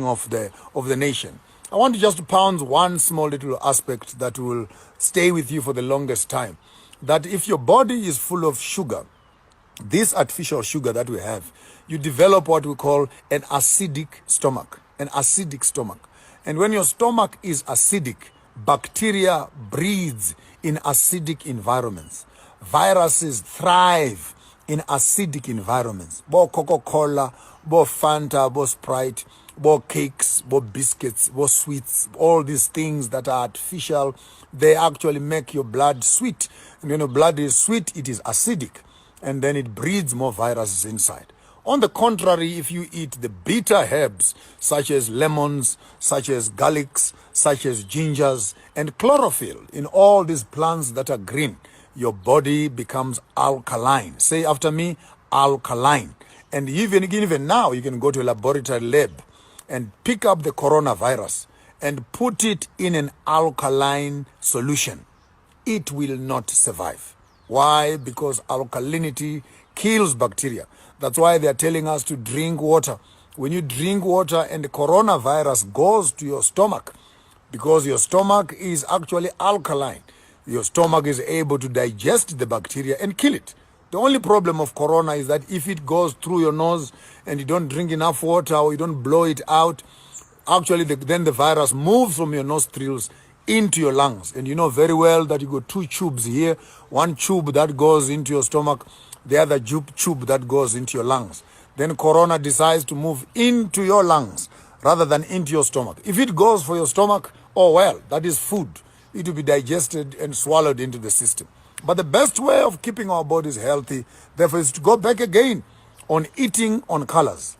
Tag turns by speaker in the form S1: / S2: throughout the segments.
S1: of the nation. I want to just pound one small little aspect that will stay with you for the longest time. That if your body is full of sugar, this artificial sugar that we have, you develop what we call an acidic stomach. An acidic stomach. And when your stomach is acidic, bacteria breeds in acidic environments. Viruses thrive in acidic environments. Bo Coca-Cola, bo Fanta, bo Sprite, bo cakes, bo biscuits, bo sweets, all these things that are artificial, they actually make your blood sweet. And when your blood is sweet, it is acidic. And then it breeds more viruses inside. On the contrary, if you eat the bitter herbs, such as lemons, such as garlics, such as gingers, and chlorophyll, in all these plants that are green, your body becomes alkaline. Say after me, alkaline. And even now, you can go to a laboratory lab and pick up the coronavirus and put it in an alkaline solution. It will not survive. Why? Because alkalinity kills bacteria. That's why they're telling us to drink water. When you drink water and the coronavirus goes to your stomach, because your stomach is actually alkaline, your stomach is able to digest the bacteria and kill it. The only problem of corona is that if it goes through your nose and you don't drink enough water or you don't blow it out, actually then the virus moves from your nostrils into your lungs. And you know very well that you got two tubes here, one tube that goes into your stomach, the other tube that goes into your lungs. Then corona decides to move into your lungs rather than into your stomach. If it goes for your stomach, oh well, that is food. It will be digested and swallowed into the system. But the best way of keeping our bodies healthy, therefore, is to go back again on eating on colors.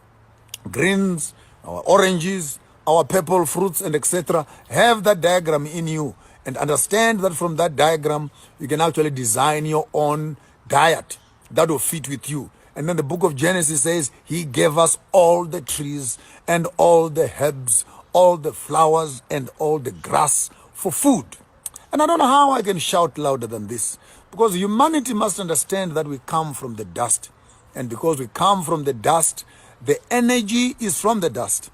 S1: Greens, our oranges, our purple fruits, and etc. Have that diagram in you and understand that from that diagram, you can actually design your own diet that will fit with you. And then the book of Genesis says, he gave us all the trees and all the herbs, all the flowers and all the grass for food. And I don't know how I can shout louder than this, because humanity must understand that we come from the dust. And because we come from the dust, the energy is from the dust.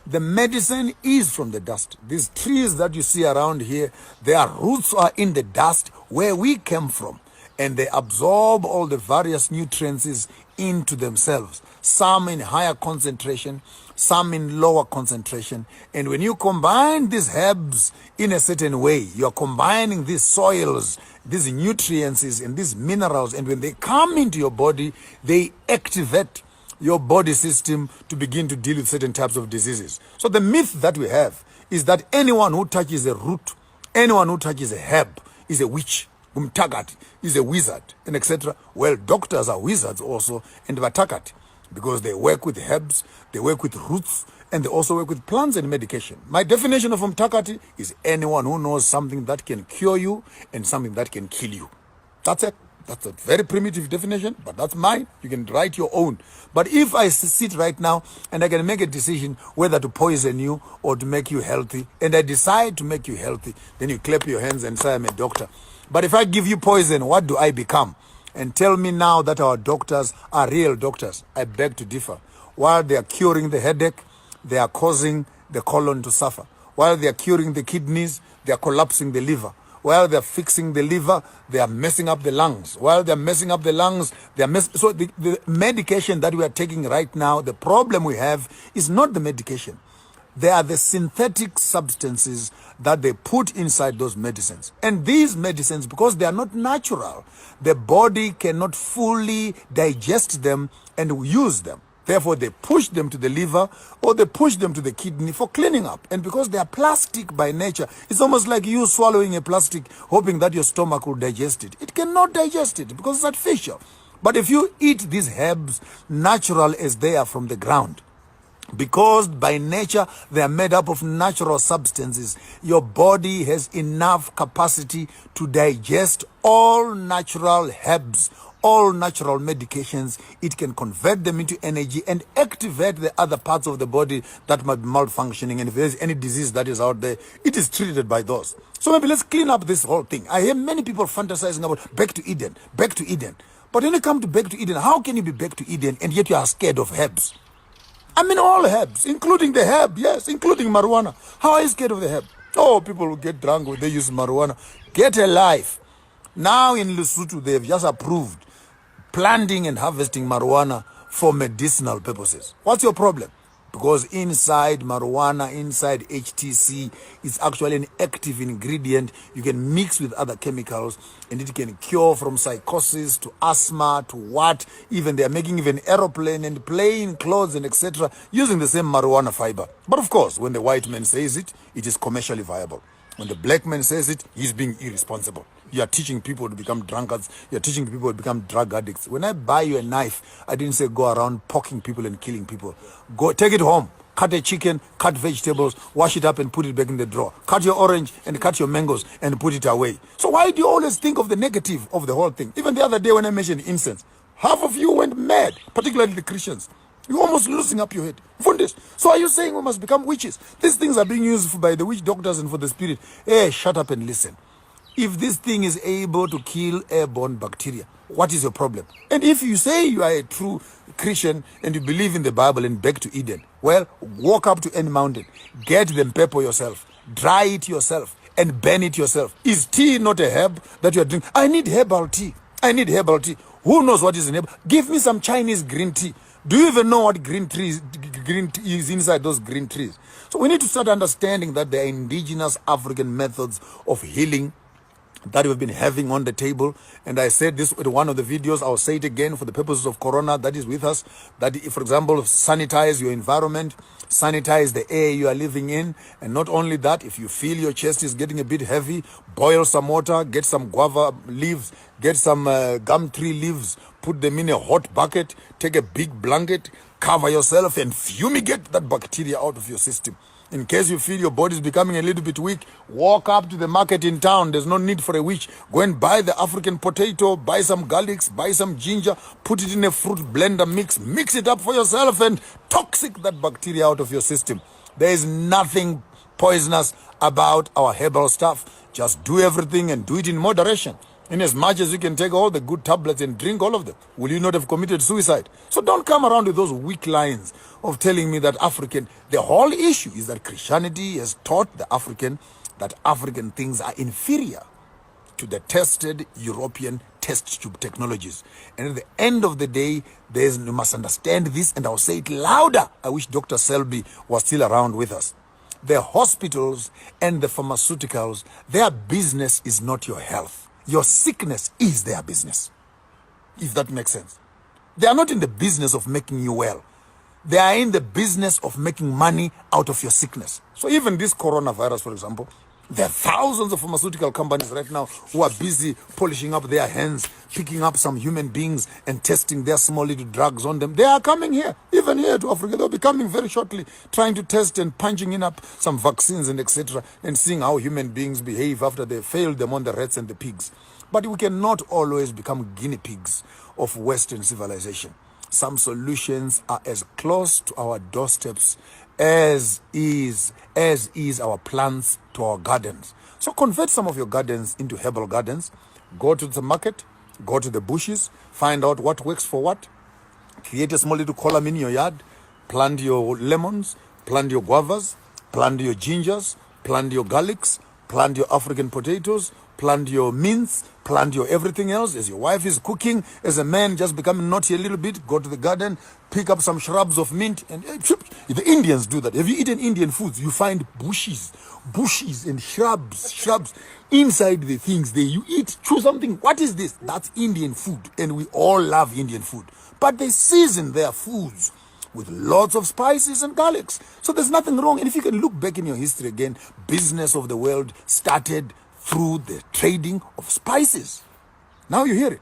S1: The medicine is from the dust. These trees that you see around here, their roots are in the dust where we came from. And they absorb all the various nutrients into themselves. Some in higher concentration, some in lower concentration. And when you combine these herbs in a certain way, you are combining these soils, these nutrients and these minerals. And when they come into your body, they activate your body system to begin to deal with certain types of diseases. So the myth that we have is that anyone who touches a root, anyone who touches a herb is a witch. Umtakati is a wizard, and etc. Well, doctors are wizards also, and vatakati, because they work with herbs, they work with roots, and they also work with plants and medication. My definition of umtakati is anyone who knows something that can cure you and something that can kill you. That's it. That's a very primitive definition, but that's mine. You can write your own. But if I sit right now and I can make a decision whether to poison you or to make you healthy, and I decide to make you healthy, then you clap your hands and say, I'm a doctor. But if I give you poison, what do I become? And tell me now that our doctors are real doctors. I beg to differ. While they are curing the headache, they are causing the colon to suffer. While they are curing the kidneys, they are collapsing the liver. While they're fixing the liver, they are messing up the lungs. While they're messing up the lungs, so the medication that we are taking right now, the problem we have is not the medication. They are the synthetic substances that they put inside those medicines. And these medicines, because they are not natural, the body cannot fully digest them and use them. Therefore, they push them to the liver or they push them to the kidney for cleaning up. And because they are plastic by nature, it's almost like you swallowing a plastic, hoping that your stomach will digest it. It cannot digest it because it's artificial. But if you eat these herbs natural as they are from the ground, because by nature they are made up of natural substances, your body has enough capacity to digest all natural herbs, all natural medications. It can convert them into energy and activate the other parts of the body that might be malfunctioning. And if there's any disease that is out there, it is treated by those. So maybe let's clean up this whole thing. I hear many people fantasizing about back to Eden, back to Eden. But when you come to back to Eden, how can you be back to Eden and yet you are scared of herbs? I mean all herbs, including the herb, yes, including marijuana. How are you scared of the herb? Oh, people will get drunk when they use marijuana. Get a life. Now in Lesotho, they have just approved planting and harvesting marijuana for medicinal purposes. What's your problem? Because inside marijuana, inside HTC, is actually an active ingredient you can mix with other chemicals, and it can cure from psychosis to asthma to what. Even they are making even aeroplane and plane clothes and etc. using the same marijuana fiber. But of course, when the white man says it, it is commercially viable. When the black man says it, he's being irresponsible. You are teaching people to become drunkards. You are teaching people to become drug addicts. When I buy you a knife, I didn't say go around poking people and killing people. Go take it home. Cut a chicken, cut vegetables, wash it up and put it back in the drawer. Cut your orange and cut your mangoes and put it away. So why do you always think of the negative of the whole thing? Even the other day when I mentioned incense, half of you went mad, particularly the Christians. You're almost losing up your head. Fundis. So are you saying we must become witches? These things are being used by the witch doctors and for the spirit. Hey, shut up and listen. If this thing is able to kill airborne bacteria, what is your problem? And if you say you are a true Christian and you believe in the Bible and back to Eden, well, walk up to any mountain, get them pepper yourself, dry it yourself, and burn it yourself. Is tea not a herb that you are drinking? I need herbal tea. I need herbal tea. Who knows what is in herbal? Give me some Chinese green tea. Do you even know what green tea is inside those green trees? So we need to start understanding that there are indigenous African methods of healing that we've been having on the table. And I said this in one of the videos. I'll say it again for the purposes of corona that is with us. That, if, for example, sanitize your environment, sanitize the air you are living in. And not only that, if you feel your chest is getting a bit heavy, boil some water, get some guava leaves, get some gum tree leaves, put them in a hot bucket, take a big blanket, cover yourself and fumigate that bacteria out of your system. In case you feel your body is becoming a little bit weak, walk up to the market in town. There's no need for a witch. Go and buy the African potato, buy some garlics, buy some ginger, put it in a fruit blender mix it up for yourself and toxic that bacteria out of your system. There is nothing poisonous about our herbal stuff. Just do everything and do it in moderation. In as much as you can take all the good tablets and drink all of them, will you not have committed suicide? So don't come around with those weak lines of telling me that the whole issue is that Christianity has taught the African that African things are inferior to the tested European test tube technologies. And at the end of the day, you must understand this, and I'll say it louder. I wish Dr. Selby was still around with us. The hospitals and the pharmaceuticals, their business is not your health. Your sickness is their business, if that makes sense. They are not in the business of making you well. They are in the business of making money out of your sickness. So even this coronavirus, for example, there are thousands of pharmaceutical companies right now who are busy polishing up their hands, picking up some human beings and testing their small little drugs on them. They are coming here, even here to Africa. They'll be coming very shortly, trying to test and punching in up some vaccines and etc. and seeing how human beings behave after they failed them on the rats and the pigs. But we cannot always become guinea pigs of Western civilization. Some solutions are as close to our doorsteps as is our plants to our gardens. So convert some of your gardens into herbal gardens. Go to the market, go to the bushes, find out what works for what. Create a small little column in your yard. Plant your lemons, plant your guavas, plant your gingers, plant your garlics, plant your African potatoes, plant your mints, plant your everything else. As your wife is cooking, as a man just becoming naughty a little bit, go to the garden, pick up some shrubs of mint. And the Indians do that. Have you eaten Indian foods? You find bushes and shrubs inside the things. You eat, chew something. What is this? That's Indian food. And we all love Indian food. But they season their foods with lots of spices and garlics. So there's nothing wrong. And if you can look back in your history again, business of the world started through the trading of spices. Now you hear it.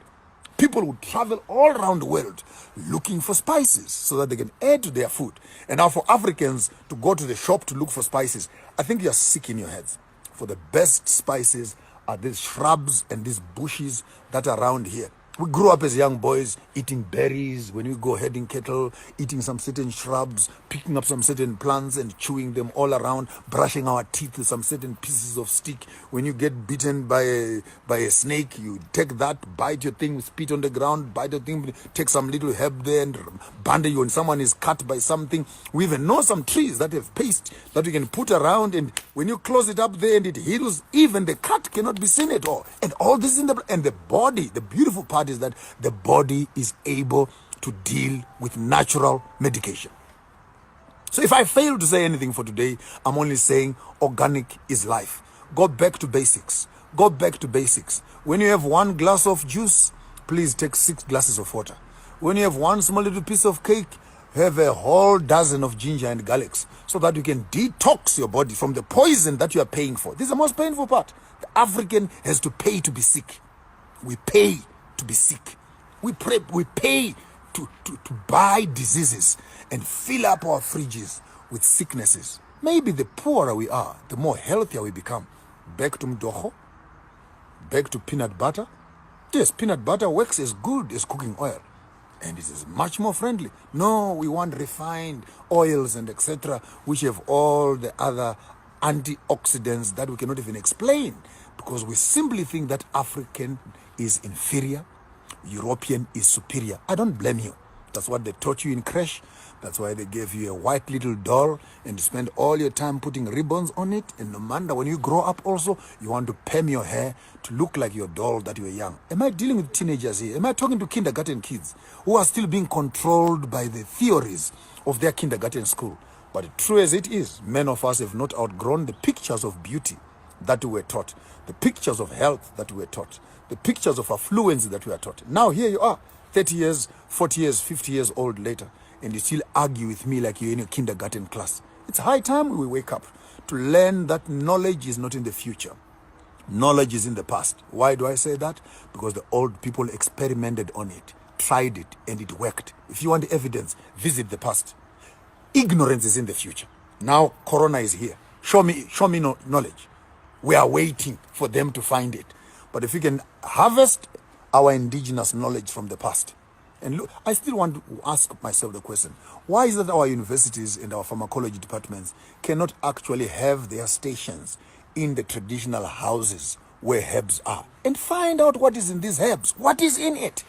S1: People would travel all around the world looking for spices so that they can add to their food. And now for Africans to go to the shop to look for spices, I think you're sick in your heads. For the best spices are these shrubs and these bushes that are around here. We grew up as young boys eating berries when we go herding cattle, eating some certain shrubs, picking up some certain plants and chewing them all around, brushing our teeth with some certain pieces of stick. When you get bitten by a snake, you take that, bite your thing, spit on the ground, bite the thing, take some little herb there and bandage you. When someone is cut by something, we even know some trees that have paste that you can put around, and when you close it up there and it heals, even the cut cannot be seen at all. And all this in the body, the beautiful part is that the body is able to deal with natural medication. So if I fail to say anything for today, I'm only saying organic is life. Go back to basics. Go back to basics. When you have 1 glass of juice, please take 6 glasses of water. When you have 1 small little piece of cake, have a whole dozen of ginger and garlics so that you can detox your body from the poison that you are paying for. This is the most painful part. The African has to pay to be sick. We pay to be sick. We pay to buy diseases and fill up our fridges with sicknesses. Maybe the poorer we are, the more healthier we become. Back to mdoho, back to peanut butter. Yes, peanut butter works as good as cooking oil, and it is much more friendly. No, we want refined oils and etc., which have all the other antioxidants that we cannot even explain, because we simply think that African is inferior, European is superior. I don't blame you. That's what they taught you in creche. That's why they gave you a white little doll and you spend all your time putting ribbons on it. And no matter when you grow up also, you want to perm your hair to look like your doll that you were young. Am I dealing with teenagers here? Am I talking to kindergarten kids who are still being controlled by the theories of their kindergarten school? But true as it is, many of us have not outgrown the pictures of beauty that we were taught, the pictures of health that we were taught, the pictures of affluence that we are taught. Now here you are, 30 years, 40 years, 50 years old later, and you still argue with me like you're in a kindergarten class. It's high time we wake up to learn that knowledge is not in the future. Knowledge is in the past. Why do I say that? Because the old people experimented on it, tried it, and it worked. If you want evidence, visit the past. Ignorance is in the future. Now Corona is here. Show me knowledge. We are waiting for them to find it. But if we can harvest our indigenous knowledge from the past, and look, I still want to ask myself the question, why is it that our universities and our pharmacology departments cannot actually have their stations in the traditional houses where herbs are and find out what is in these herbs? What is in it?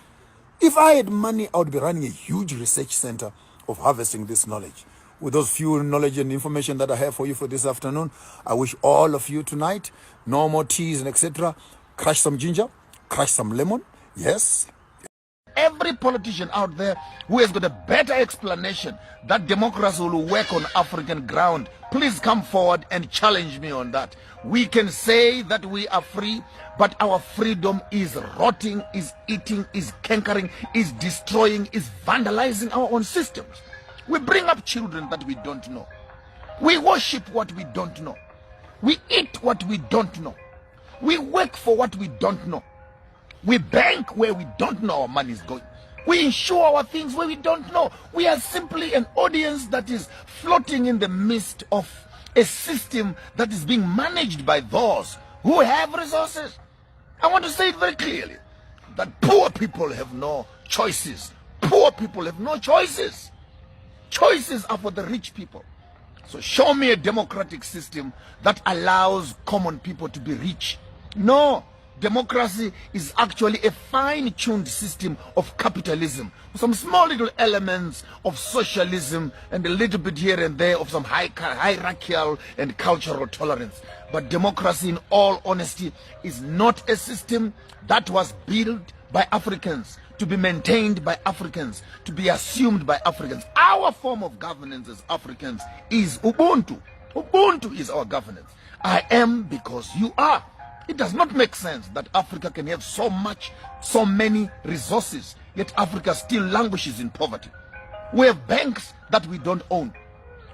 S1: If I had money, I would be running a huge research center of harvesting this knowledge. With those few knowledge and information that I have for you for this afternoon, I wish all of you tonight, no more teas and etc. Crush some ginger, crush some lemon. Yes. Every politician out there who has got a better explanation that democracy will work on African ground, please come forward and challenge me on that. We can say that we are free, but our freedom is rotting, is eating, is cankering, is destroying, is vandalizing our own systems. We bring up children that we don't know. We worship what we don't know. We eat what we don't know. We work for what we don't know. We bank where we don't know our money is going. We insure our things where we don't know. We are simply an audience that is floating in the midst of a system that is being managed by those who have resources. I want to say it very clearly, that poor people have no choices. Poor people have no choices. Choices are for the rich people. So show me a democratic system that allows common people to be rich. No. Democracy is actually a fine-tuned system of capitalism, some small little elements of socialism and a little bit here and there of some hierarchical and cultural tolerance. But democracy, in all honesty, is not a system that was built by Africans, to be maintained by Africans, to be assumed by Africans. Our form of governance as Africans is Ubuntu. Ubuntu is our governance. I am because you are. It does not make sense that Africa can have so many resources, yet Africa still languishes in poverty. We have banks that we don't own.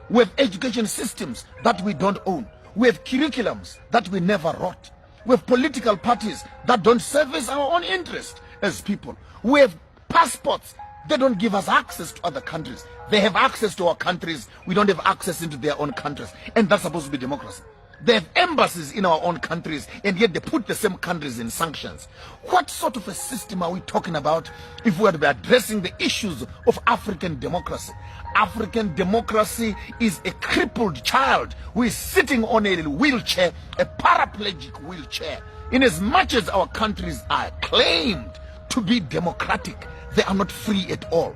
S1: We have education systems that we don't own. We have curriculums that we never wrote. We have political parties that don't service our own interest as people. We have passports. They don't give us access to other countries. They have access to our countries. We don't have access into their own countries. And that's supposed to be democracy. They have embassies in our own countries, and yet they put the same countries in sanctions. What sort of a system are we talking about if we are to be addressing the issues of African democracy? African democracy is a crippled child who is sitting on a wheelchair, a paraplegic wheelchair. In as much as our countries are claimed to be democratic, they are not free at all.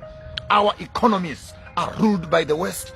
S1: Our economies are ruled by the West.